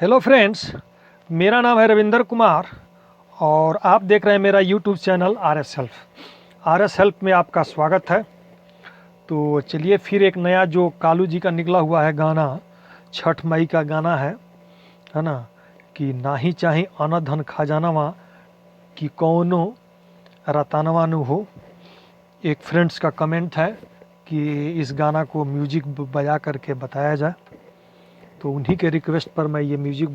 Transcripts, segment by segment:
Hello friends, मेरा नाम है रविंदर कुमार और आप देख रहे हैं मेरा YouTube channel R S help में आपका स्वागत है। तो चलिए फिर एक नया जो कालू जी का निकला हुआ है गाना, छठ मई का गाना है ना, कि ना ही चाही अन धन खजानवा कि कौनो रतनवा नु हो। एक फ्रेंड्स का कमेंट है कि इस गाना को म्यूजिक बजा करके बताया जाए, तो उन्हीं के रिक्वेस्ट पर मैं ये म्यूज़िक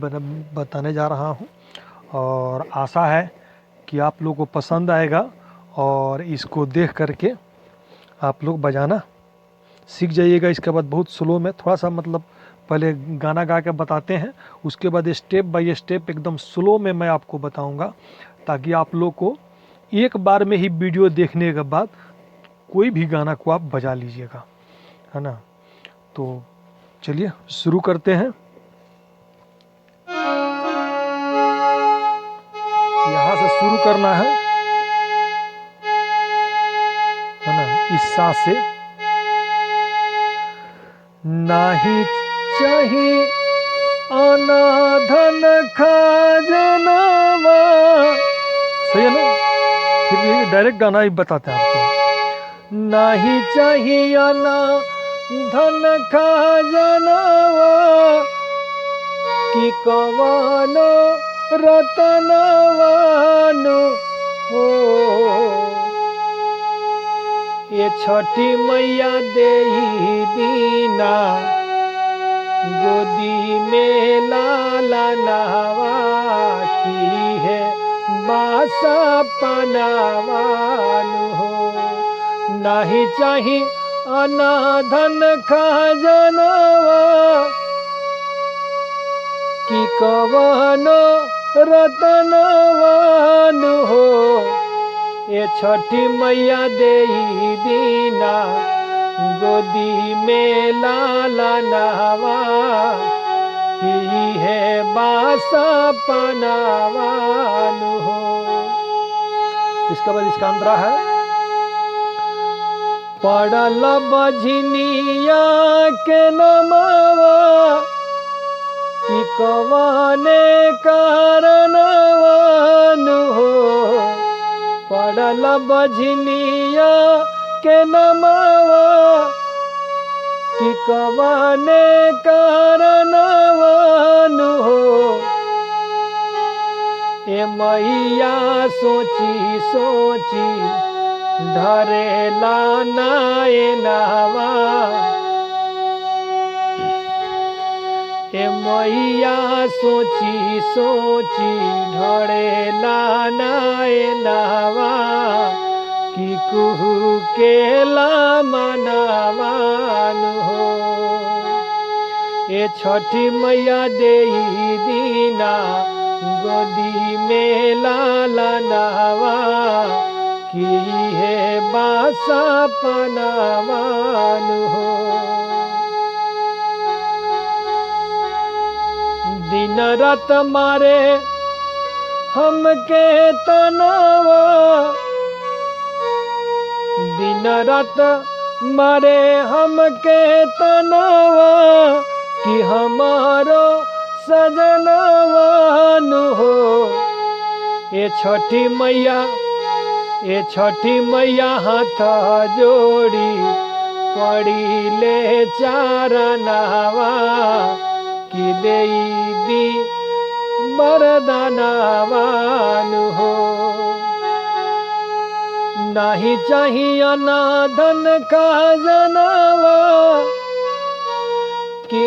बताने जा रहा हूँ और आशा है कि आप लोगों को पसंद आएगा और इसको देख करके आप लोग बजाना सीख जाइएगा। इसके बाद बहुत स्लो में थोड़ा सा पहले गाना गा के बताते हैं, उसके बाद स्टेप बाय स्टेप एकदम स्लो में मैं आपको बताऊंगा, ताकि आप लोग को एक बार में ही वीडियो देखने के बाद कोई भी गाना को आप बजा लीजिएगा, है ना। तो चलिए शुरू करते हैं। यहाँ से शुरू करना है ना, इस सा से। नाही चाही अनाधन खजानवा, सही है ना। फिर भी डायरेक्ट गाना ही बताते हैं आपको। नाही चाही अनाधन खजानवा कि कवनो रतनवानु हो। ये छठी मैया देही दीना गोदी में लाला नहवा की है बासा पनावानु हो। नाही चाही अनाधन खजानवा कि कवनो रतनवानु हो। ये छठी मैया देही दीना गोदी में लाला नहवा की है बासा पनावानु हो। इसके बाद इसका अंतरा है। पड़ल बझनिया के नमवा कि कवने कारणवानु हो। पड़ल बझनिया के नमवा कि कवने कारणवानु हो। ए मैया सोची सोची ढरेला नयनवा। ए मैया सोची सोची ढरेला नयनवा कि कुहू केला मनवानु हो। ए छठी मैया देही दीना गोदी में लाला नहवा कि है बासा पनावानु हो। दिन रात मारे हमके तनावा, दिन रात मारे हमके तनावा कि हमारो सजनवानु हो। ये छठी मैया हाथ जोड़ी पड़ी ले चारनवा कि देई दी वरदानवानु हो। नाही चाही अनाधन खजानवा कि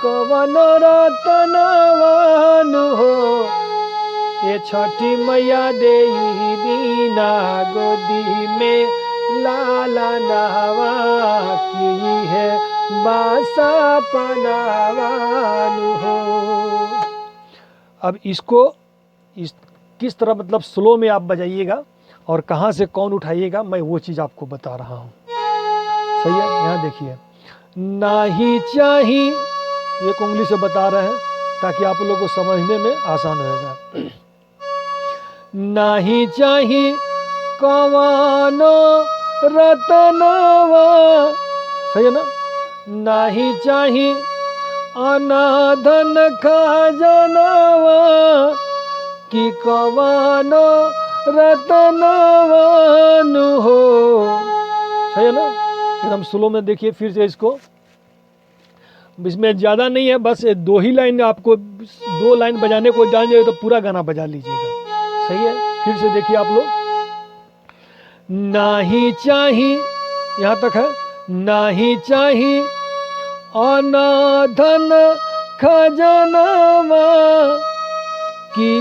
कवनो रतनवानु हो। ये छठी मैया देही दीना गोदी में लाला नहवा की है बासा पनावानु हो। अब इसको किस तरह स्लो में आप बजाइएगा और कहाँ से कौन उठाइएगा, मैं वो चीज़ आपको बता रहा हूँ। सही है। यहाँ देखिए, नाही चाही, एक उंगली से बता रहे हैं ताकि आप लोगों को समझने में आसान होगा। नाही चाही कवनो रतनवा, सही है ना। नाही चाही अनाधन खजनवा कि कवनो रतनवानु हो। सही है ना? एकदम स्लो में देखिए फिर से इसको, इसमें ज़्यादा नहीं है, बस 2 ही लाइन आपको, 2 लाइन बजाने को जान जाए तो पूरा गाना बजा लीजिएगा। सही है? फिर से देखिए आप लोग। नाही चाही, यहाँ तक है, नाही चाही अनाधन खजनवा की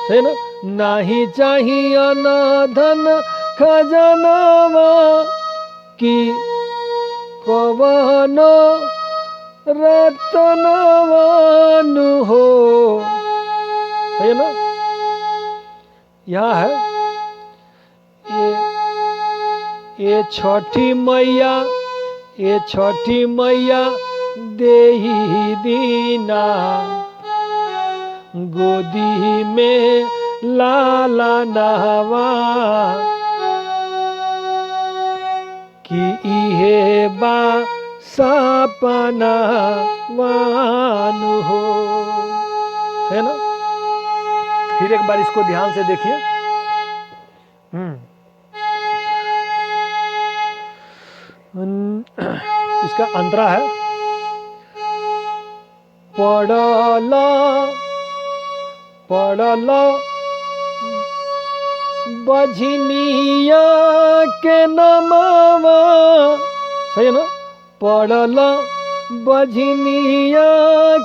सही ना, नाही चाही अनाधन खजनवा की कवनो रतनवानु हो। सही है ना? यहाँ है ये छठी मैया, ये छठी मैया देही दीना गोदी में लाला नहवा कि इहे बा सपना वानु हो। है ना? फिर एक बार इसको ध्यान से देखिए। इसका अंतरा है, पड़ला पड़ला बझनिया के नमवा। सही है ना? पड़ला बझनिया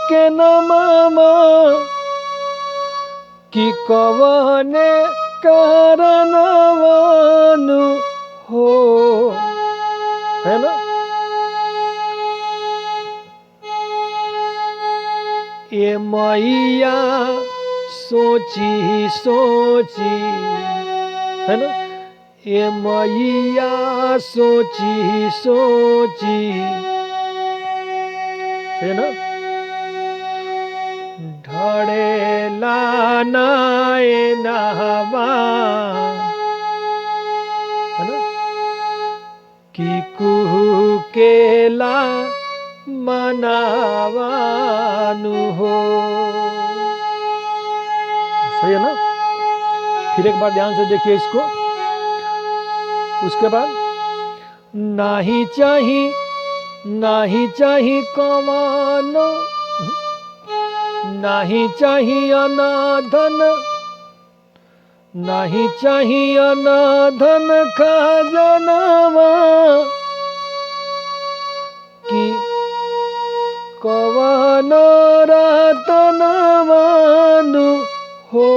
के नमवा कि कवने कारणवानु हो। है ना? ये मैया सोची सोची, है ना? ये मैया सोची सोची, है ना? ढड़ेला नाए नहवा, है ना? कि कुहू केला मनावानु हो। सही है ना? फिर एक बार ध्यान से देखिए इसको। उसके बाद नाही चाही कवनो, नाही चाही अनाधन, नाही चाही अनाधन खजनवा कि कवनो रतनवानु हो।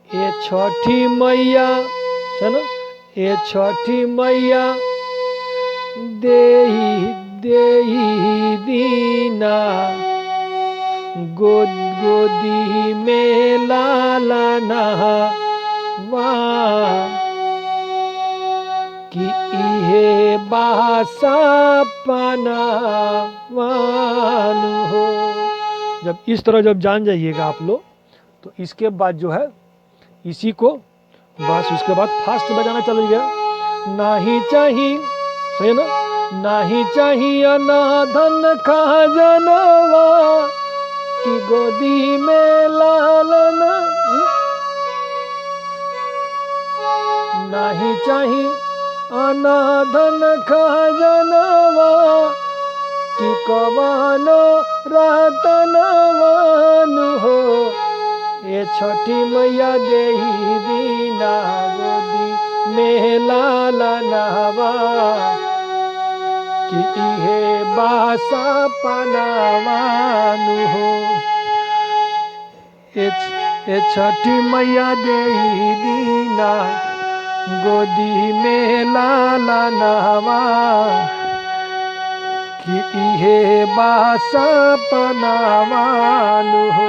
ये छठी मैया, है ना? ये छठी मैया देही दीना गोदी में लाला नहवा कि इहे बासा पनावानु हो। जब इस तरह जब जान जाइएगा आप लोग, तो इसके बाद जो है इसी को बस उसके बाद फास्ट बजाना चलिएगा। नाही चाही, सही ना? नाही चाही अनाधन खजनवा कि गोदी में लालना, नाही चाही अनाधन खजनवा कि कवनो रतनवानु हो। ये छठी मैया देही दीना गोदी में लाला नहवा कि इहे बासा पनावानु हो। ये छठी मैया देही दीना गोदी में लाला नहवा कि इहे बासा पनावानु हो।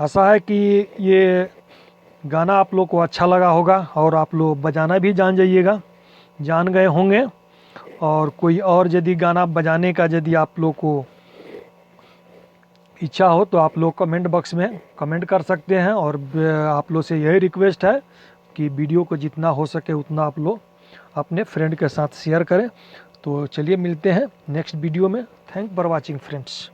आशा है कि ये गाना आप लोग को अच्छा लगा होगा और आप लोग बजाना भी जान गए होंगे। और कोई और यदि गाना बजाने का यदि आप लोग को इच्छा हो तो आप लोग कमेंट बॉक्स में कमेंट कर सकते हैं। और आप लोग से यही रिक्वेस्ट है कि वीडियो को जितना हो सके उतना आप लोग अपने फ्रेंड के साथ शेयर करें। तो चलिए मिलते हैं नेक्स्ट वीडियो में। Thank for watching friends.